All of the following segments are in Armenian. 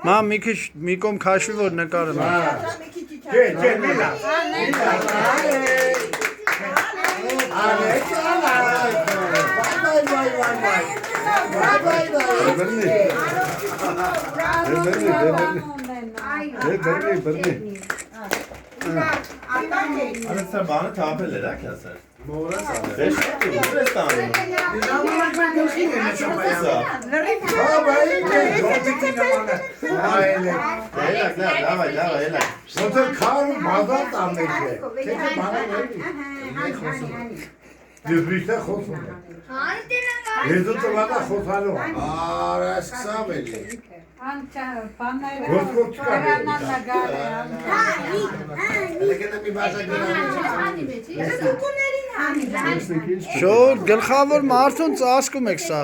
Մամ մի քիչ մի կողմ քաշվի որ նկարեմ։ Sen bana tabirler ha keser. Beş Շոտ գլխավոր մարդուն ծածկում եք սա։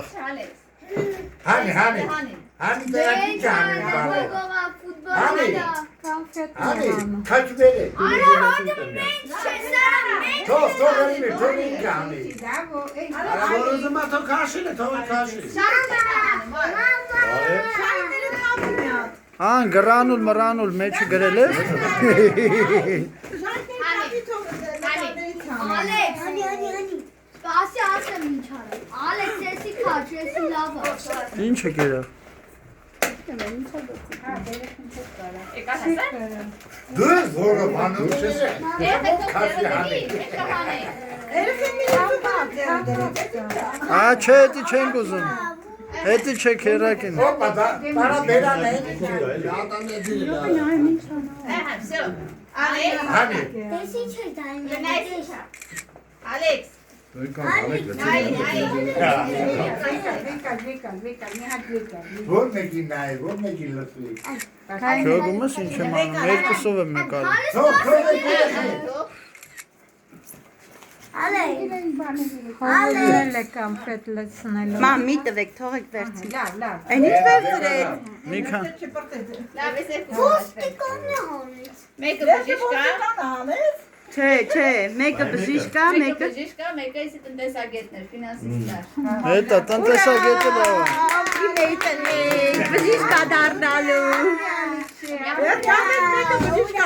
Hani derdi ki hani kaç veri? Çok önemli, çok iyi hani. O zaman to karşıyla, to karşı. Ան գրանուլ մրանուլ մեջը գրել է։ Spasi asem inçara. Alex sesi kaçıyorsun lava. Ինչ է գերա։ Dur zorla bana bir şey. Kaç hani. Ա չէ, դի չենք ուզում։ Հետի չեք հերակին։ Hoppa da bana bela ne? Yağdan ne değil ya. Hani. Alex. Vur mekinayı, vur mekinlası. Շոգումս ինչ եմ անում, երկուսով եմ նկարում։ Çok önemli. Մամ մի տվեք, թողեք վերցին։ Այն ինչ վերցրեք։ Մի քան։ Mega bıcışka. Չէ, մեկը բժիշկա, մեկը Mega ise տնտեսագետներ, ֆինանսիստներ։ Հետա տնտեսագետը լավ է։ բժիշկա դառնալու։ Mega bıcışka.